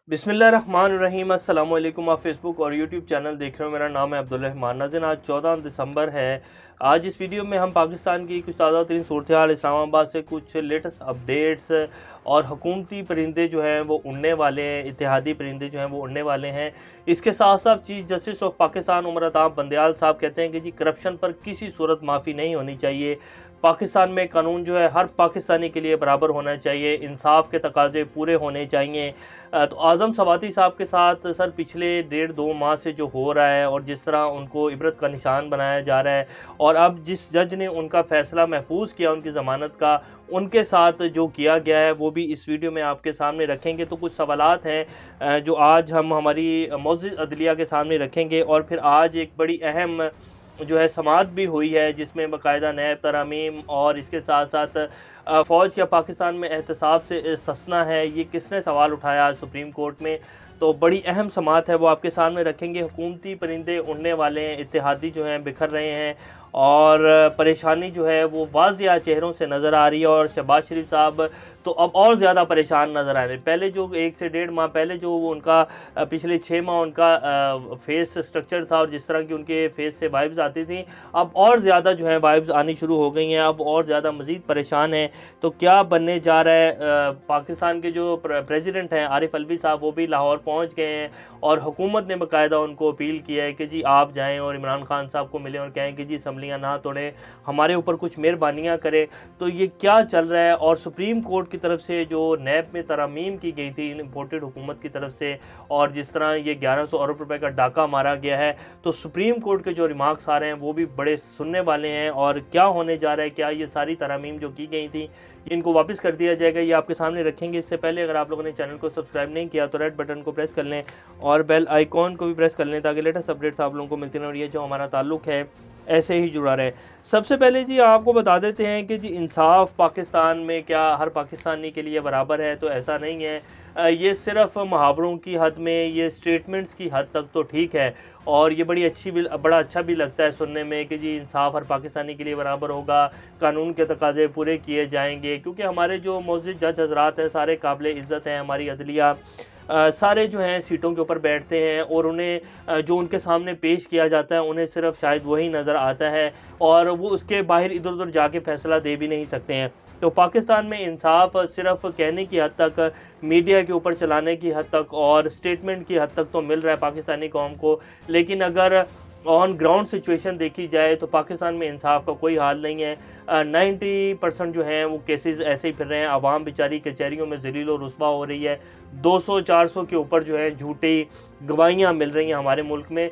बिस्मिल्लाहिर्रहमानिर्रहीम। अस्सलाम वालेकुम। आप फेसबुक और यूट्यूब चैनल देख रहे हो। मेरा नाम है अब्दुल्रहमान। नाज़रीन, आज 14 दिसंबर है। आज इस वीडियो में हम पाकिस्तान की कुछ ताज़ा तरीन सूरत हाल, इस्लामाबाद से कुछ लेटेस्ट अपडेट्स और हुकूमती परिंदे जो हैं वो उड़ने वाले हैं, इत्तेहादी परिंदे जो हैं वो उड़ने वाले हैं। इसके साथ साथ chief justice of Pakistan Umar Ata Bandial साहब कहते हैं कि जी करप्शन पर किसी सूरत माफ़ी नहीं होनी चाहिए। पाकिस्तान में कानून जो है हर पाकिस्तानी के लिए बराबर होना चाहिए, इंसाफ के तकाजे पूरे होने चाहिए। तो आज़म सवाती साहब के साथ सर पिछले 1.5-2 माह से जो हो रहा है और जिस तरह उनको इबरत का निशान बनाया जा रहा है, और अब जिस जज ने उनका फ़ैसला महफूज किया उनकी ज़मानत का, उनके साथ जो किया गया है वो भी इस वीडियो में आपके सामने रखेंगे। तो कुछ सवालात हैं जो आज हम हमारी मौजूद अदलिया के सामने रखेंगे। और फिर आज एक बड़ी अहम जो है समाअत भी हुई है जिसमें बाकायदा नैब तरमीम और इसके साथ साथ फ़ौज का पाकिस्तान में एहतसाब से इस्तिस्ना है, ये किसने सवाल उठाया आज सुप्रीम कोर्ट में। तो बड़ी अहम समाअत है वो आपके सामने रखेंगे। हुकूमती परिंदे उड़ने वाले हैं, इत्तेहादी जो हैं बिखर रहे हैं और परेशानी जो है वो वाज़िया चेहरों से नज़र आ रही है। और शहबाज शरीफ साहब तो अब और ज़्यादा परेशान नज़र आ रहे हैं। पहले जो 1 से 1.5 माह पहले जो वो उनका पिछले 6 माह उनका फेस स्ट्रक्चर था और जिस तरह की उनके फेस से वाइब्स आती थी, अब और ज़्यादा जो है वाइब्स आनी शुरू हो गई हैं, अब और ज़्यादा मज़ीद परेशान हैं। तो क्या बनने जा रहा है? पाकिस्तान के जो प्रेसिडेंट हैं आरिफ अलवी साहब, वो भी लाहौर पहुँच गए हैं और हुकूमत ने बाकायदा उनको अपील किया है कि जी आप जाएँ और इमरान खान साहब को मिलें और कहें कि जी असम्बलियाँ ना तोड़ें, हमारे ऊपर कुछ मेहरबानियाँ करें। तो ये क्या चल रहा है? और सुप्रीम कोर्ट की तरफ से जो नैब में तरमीम की गई थी इम्पोर्टेड हुकूमत की तरफ से, और जिस तरह ये 1100 अरब रुपए का डाका मारा गया है, तो सुप्रीम कोर्ट के जो रिमार्क्स आ रहे हैं वो भी बड़े सुनने वाले हैं। और क्या होने जा रहा है, क्या ये सारी तरमीम जो की गई थी इनको वापस कर दिया जाएगा, ये आपके सामने रखेंगे। इससे पहले अगर आप लोगों ने चैनल को सब्सक्राइब नहीं किया तो रेड बटन को प्रेस कर लें और बेल आइकॉन को भी प्रेस कर लें ताकि लेटेस्ट अपडेट्स आप लोगों को मिलती रहें और ये जो हमारा ताल्लुक़ है ऐसे ही जुड़ा रहे। सबसे पहले जी आपको बता देते हैं कि जी इंसाफ पाकिस्तान में क्या हर पाकिस्तानी के लिए बराबर है? तो ऐसा नहीं है। ये सिर्फ मुहावरों की हद में, ये स्टेटमेंट्स की हद तक तो ठीक है और ये बड़ा अच्छा भी लगता है सुनने में कि जी इंसाफ हर पाकिस्तानी के लिए बराबर होगा, कानून के तकाजे पूरे किए जाएंगे। क्योंकि हमारे जो मौजूद जज हजरात हैं सारे काबिल इज़्ज़त हैं, हमारी अदलिया सारे जो हैं सीटों के ऊपर बैठते हैं और उन्हें जो उनके सामने पेश किया जाता है उन्हें सिर्फ शायद वही नज़र आता है और वो उसके बाहर इधर उधर जाके फ़ैसला दे भी नहीं सकते हैं। तो पाकिस्तान में इंसाफ सिर्फ कहने की हद तक, मीडिया के ऊपर चलाने की हद तक और स्टेटमेंट की हद तक तो मिल रहा है पाकिस्तानी कौम को, लेकिन अगर ऑन ग्राउंड सिचुएशन देखी जाए तो पाकिस्तान में इंसाफ का कोई हाल नहीं है। 90% जो हैं वो केसेस ऐसे ही फिर रहे हैं। आवाम बेचारी कचहरियों में ज़लील और रुस्वा हो रही है। 200-400 के ऊपर जो है झूठी गवाहियाँ मिल रही हैं हमारे मुल्क में।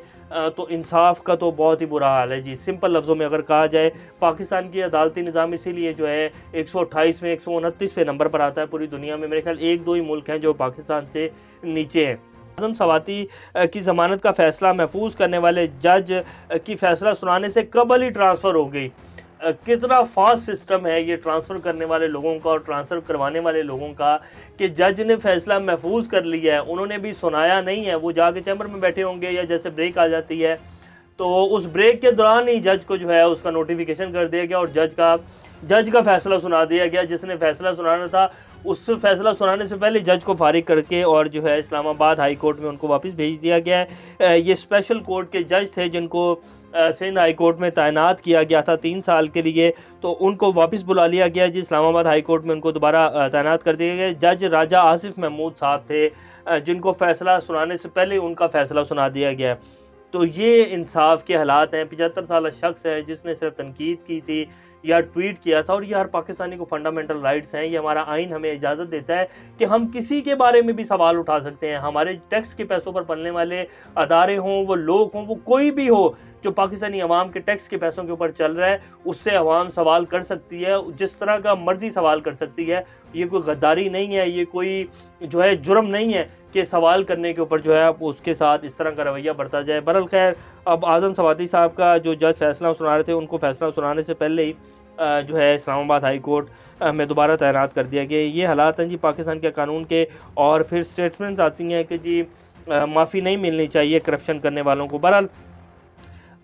तो इंसाफ का तो बहुत ही बुरा हाल है जी। सिंपल लफ्ज़ों में अगर कहा जाए, पाकिस्तान की अदालती निज़ाम इसीलिए जो है 128वें 129वें नंबर पर आता है पूरी दुनिया में। मेरे ख्याल 1-2 ही मुल्क हैं जो पाकिस्तान से नीचे हैं। आज़म सवाती की ज़मानत का फ़ैसला महफूज करने वाले जज की फ़ैसला सुनाने से कबल ही ट्रांसफ़र हो गई। कितना फास्ट सिस्टम है ये ट्रांसफ़र करने वाले लोगों का और ट्रांसफ़र करवाने वाले लोगों का कि जज ने फ़ैसला महफूज कर लिया है, उन्होंने भी सुनाया नहीं है। वो जाके चैम्बर में बैठे होंगे या जैसे ब्रेक आ जाती है तो उस ब्रेक के दौरान ही जज को जो है उसका नोटिफिकेशन कर दिया गया और जज का फ़ैसला सुना दिया गया। जिसने फ़ैसला सुनाना था उस फैसला सुनाने से पहले जज को फारिग करके और जो है इस्लामाबाद हाई कोर्ट में उनको वापस भेज दिया गया है। ये स्पेशल कोर्ट के जज थे जिनको सिंध हाई कोर्ट में तैनात किया गया था 3 साल के लिए, तो उनको वापस बुला लिया गया जी। इस्लामाबाद हाई कोर्ट में उनको दोबारा तैनात कर दिया गया। जज राजा आसिफ महमूद साहब थे जिनको फ़ैसला सुनाने से पहले उनका फ़ैसला सुना दिया गया। तो ये इंसाफ के हालात हैं। 75 साल शख्स है जिसने सिर्फ तनकीद की थी या ट्वीट किया था, और ये हर पाकिस्तानी को फंडामेंटल राइट्स हैं। ये हमारा आइन हमें इजाज़त देता है कि हम किसी के बारे में भी सवाल उठा सकते हैं। हमारे टैक्स के पैसों पर पलने वाले अदारे हों, वो लोग हों, वो कोई भी हो जो पाकिस्तानी अवाम के टैक्स के पैसों के ऊपर चल रहा है, उससे अवाम सवाल कर सकती है, जिस तरह का मर्जी सवाल कर सकती है। ये कोई गद्दारी नहीं है, ये कोई जो है जुर्म नहीं है कि सवाल करने के ऊपर जो है आप उसके साथ इस तरह का रवैया बरता जाए। बहरहाल खैर, अब आज़म सवाती साहब का जो जज फैसला सुना रहे थे उनको फैसला सुनाने से पहले ही जो है इस्लामाबाद हाई कोर्ट में दोबारा तैनात कर दिया गया। ये हालात हैं जी पाकिस्तान के कानून के। और फिर स्टेटमेंट्स आती हैं कि जी माफ़ी नहीं मिलनी चाहिए करप्शन करने वालों को। बहरहाल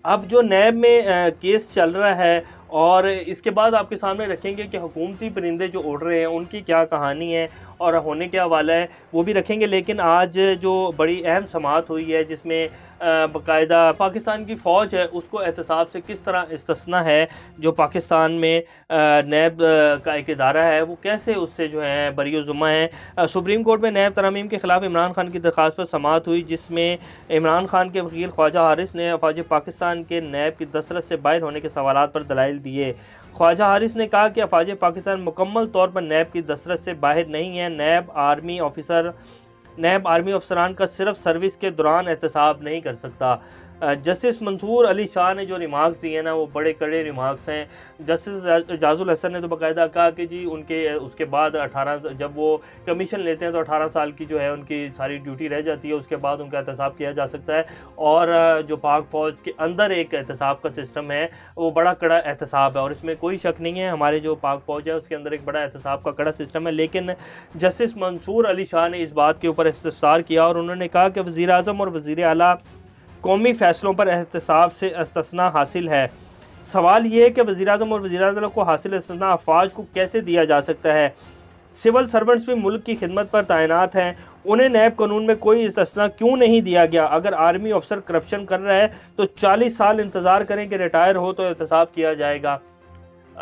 अब जो नैब में केस चल रहा है और इसके बाद आपके सामने रखेंगे कि हुकूमती परिंदे जो उड़ रहे हैं उनकी क्या कहानी है और होने के हवाला है वो भी रखेंगे। लेकिन आज जो बड़ी अहम समाअत हुई है जिसमें बाकायदा पाकिस्तान की फ़ौज है उसको एहतसाब से किस तरह इस्तिस्ना है, जो पाकिस्तान में नैब का एक इदारा है वो कैसे उससे जो है बरी ज़ुम्मा है। सुप्रीम कोर्ट में नैब तरमीम के ख़िलाफ़ इमरान खान की दरख्वास्त पर समाअत हुई, जिसमें इमरान खान के वकील ख्वाजा हारिस ने अफवाज पाकिस्तान के नैब की दस्तरस से बाहर होने के सवालात पर दलाइल दिए। ख्वाजा हारिस ने कहा कि अफवाज पाकिस्तान मुकम्मल तौर पर नैब की दस्तरस से बाहर नहीं है। नैब आर्मी अफसरान का सिर्फ सर्विस के दौरान एहतसाब नहीं कर सकता। जस्टिस मंसूर अली शाह ने जो रिमार्क्स दिए ना वो बड़े कड़े रिमार्क्स हैं। जस्टिस जाजुल हसन ने तो बाकायदा कहा कि जी उसके बाद 18 जब वो कमीशन लेते हैं तो 18 साल की जो है उनकी सारी ड्यूटी रह जाती है, उसके बाद उनका एहतसाब किया जा सकता है। और जो पाक फ़ौज के अंदर एक एहतसाब का सिस्टम है वो बड़ा कड़ा एहतसाब है और इसमें कोई शक नहीं है, हमारे जो पाक फ़ौज है उसके अंदर एक बड़ा एहतसाब का कड़ा सिस्टम है। लेकिन जस्टिस मंसूर अली शाह ने इस बात के ऊपर इस्तफसार किया और उन्होंने कहा कि वज़ीर आज़म और वज़ीर आला कौमी फ़ैसलों पर एहतसाब से इस्तिस्ना हासिल है। सवाल ये है कि वज़ीर आज़म और वज़ीर आला को हासिल इस्तिस्ना अफवाज को कैसे दिया जा सकता है। सिविल सर्वेंट्स भी मुल्क की खिदमत पर तैनात हैं, उन्हें नैब कानून में कोई इस्तिस्ना क्यों नहीं दिया गया। अगर आर्मी अफसर करप्शन कर रहा है तो 40 साल इंतज़ार करें कि रिटायर हो तो एहतसाब किया जाएगा।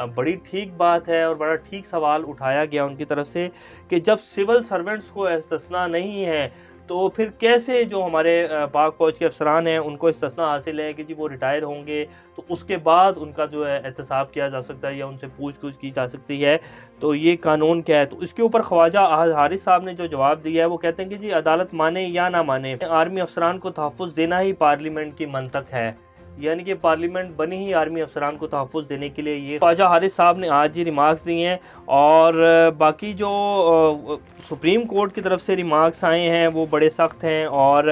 बड़ी ठीक बात है और बड़ा ठीक सवाल उठाया गया उनकी तरफ से कि जब सिविल सर्वेंट्स को इस्तिस्ना नहीं है तो फिर कैसे जो हमारे पाक फ़ौज के अफसरान हैं उनको इस्तिस्ना हासिल है कि जी वो रिटायर होंगे तो उसके बाद उनका जो है एहतसाब किया जा सकता है या उनसे पूछ-गछ की जा सकती है। तो ये कानून क्या है। तो इसके ऊपर ख्वाजा हारिस साहब ने जो जवाब दिया है वो कहते हैं कि जी अदालत माने या ना माने, आर्मी अफसरान को तहफ़्फ़ुज़ देना ही पार्लियामेंट की मंतक है, यानी कि पार्लियामेंट बनी ही आर्मी अफसरान को तहफ़्फ़ुज़ देने के लिए। ये ख्वाजा हारिस साहब ने आज ही रिमार्क्स दिए हैं। और बाकी जो सुप्रीम कोर्ट की तरफ से रिमार्क्स आए हैं वो बड़े सख्त हैं और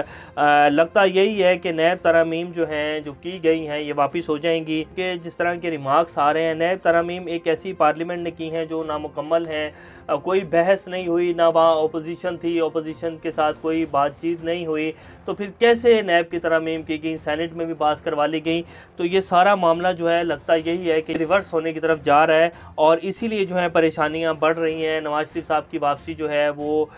लगता यही है कि नैब तरमीम जो हैं जो की गई हैं ये वापस हो जाएंगी। कि जिस तरह के रिमार्क्स आ रहे हैं, नैब तरमीम एक ऐसी पार्लियामेंट ने की हैं जो नामुकम्मल हैं, कोई बहस नहीं हुई, ना वहाँ अपोजिशन थी, अपोजिशन के साथ कोई बातचीत नहीं हुई, तो फिर कैसे नैब की तरमीम की गई, सेनेट में भी पास करवा ली गई। तो ये सारा मामला जो है लगता यही है कि रिवर्स होने की तरफ जा रहा है और इसीलिए जो है परेशानियां बढ़ रही हैं। नवाज शरीफ साहब की वापसी जो है वो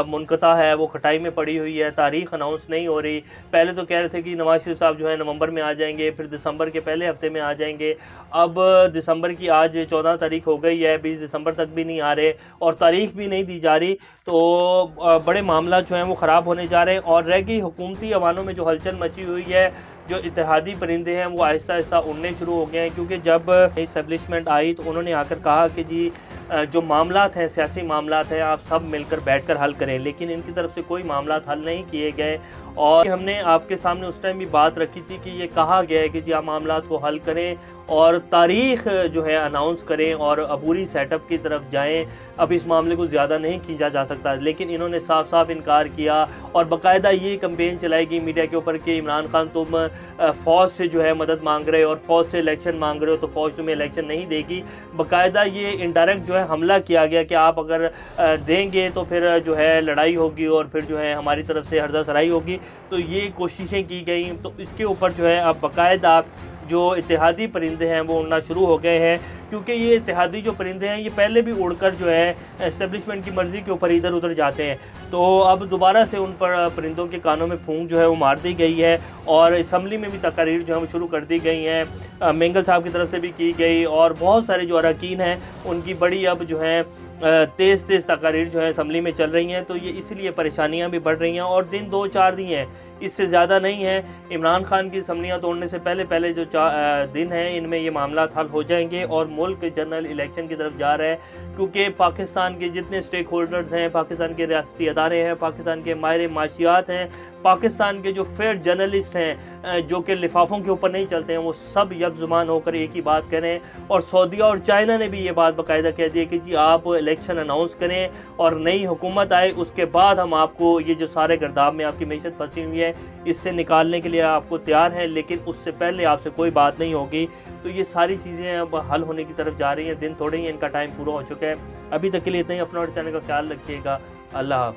मुनक़ता है, वो खटाई में पड़ी हुई है, तारीख अनाउंस नहीं हो रही। पहले तो कह रहे थे कि नवाज शरीफ साहब जो है नवंबर में आ जाएंगे, फिर दिसंबर के पहले हफ्ते में आ जाएंगे। अब दिसंबर की आज 14 तारीख हो गई है, 20 दिसंबर तक भी नहीं आ रहे और तारीख भी नहीं दी जा रही। तो बड़े मामला जो हैं वो ख़राब होने जा रहे हैं। और रह गई हुकूमती अवानों में जो हलचल मची हुई है, जो इत्तेहादी परिंदे हैं वो आहिस्ता आहिस्ता उड़ने शुरू हो गए हैं। क्योंकि जब इस्टेब्लिशमेंट आई तो उन्होंने आकर कहा कि जी जो मामलात हैं, सियासी मामलात हैं, आप सब मिलकर बैठकर हल करें, लेकिन इनकी तरफ से कोई मामलात हल नहीं किए गए। और हमने आपके सामने उस टाइम भी बात रखी थी कि ये कहा गया है कि जी आप मामलात को हल करें और तारीख जो है अनाउंस करें और अबूरी सेटअप की तरफ जाएं। अब इस मामले को ज़्यादा नहीं खींचा जा सकता, लेकिन इन्होंने साफ साफ इनकार किया और बाकायदा ये कैंपेन चलाई गई मीडिया के ऊपर कि इमरान खान तुम फ़ौज से जो है मदद मांग रहे हो और फ़ौज से इलेक्शन मांग रहे हो तो फ़ौज तुम्हें इलेक्शन नहीं देगी। बाकायदा ये इनडायरेक्ट जो है हमला किया गया कि आप अगर देंगे तो फिर जो है लड़ाई होगी और फिर जो है हमारी तरफ से हर्जा सराई होगी। तो ये कोशिशें की गई। तो इसके ऊपर जो है अब बाकायदा जो इत्तेहादी परिंदे हैं वो उड़ना शुरू हो गए हैं। क्योंकि ये इत्तेहादी जो परिंदे हैं ये पहले भी उड़कर जो है एस्टेब्लिशमेंट की मर्ज़ी के ऊपर इधर उधर जाते हैं। तो अब दोबारा से उन पर परिंदों के कानों में फूंक जो है वो मार दी गई है और असम्बली में भी तकारीर जो है वो शुरू कर दी गई हैं। मेंगल साहब की तरफ से भी की गई और बहुत सारे जो अरकान हैं उनकी बड़ी अब जो है तेज़ तकारीर जो है असम्बली में चल रही हैं। तो ये इसलिए परेशानियां भी बढ़ रही हैं और दिन 2-4 दिन हैं, इससे ज़्यादा नहीं है। इमरान खान की असम्बलियाँ तोड़ने से पहले जो दिन हैं इनमें ये मामला हल हो जाएंगे और मुल्क जनरल इलेक्शन की तरफ जा रहा है। क्योंकि पाकिस्तान के जितने स्टेक होल्डर्स हैं, पाकिस्तान के रियासती अदारे हैं, पाकिस्तान के माहिर माशियात हैं, पाकिस्तान के जो फेयर जर्नलिस्ट हैं जो कि लिफाफों के ऊपर नहीं चलते हैं, वो सब यकजुबान होकर एक ही बात करें। और सऊदीया और चाइना ने भी ये बात बाकायदा कह दी है कि जी आप इलेक्शन अनाउंस करें और नई हुकूमत आए उसके बाद हम आपको ये जो सारे गर्दाब में आपकी मैशत फंसी हुई है इससे निकालने के लिए आपको तैयार हैं, लेकिन उससे पहले आपसे कोई बात नहीं होगी। तो ये सारी चीज़ें अब हल होने की तरफ जा रही हैं। दिन थोड़े ही इनका टाइम पूरा हो चुका है। अभी तक के लिए इतना ही। अपना और चैनल का ख्याल रखिएगा। अल्लाह हाफ़िज़।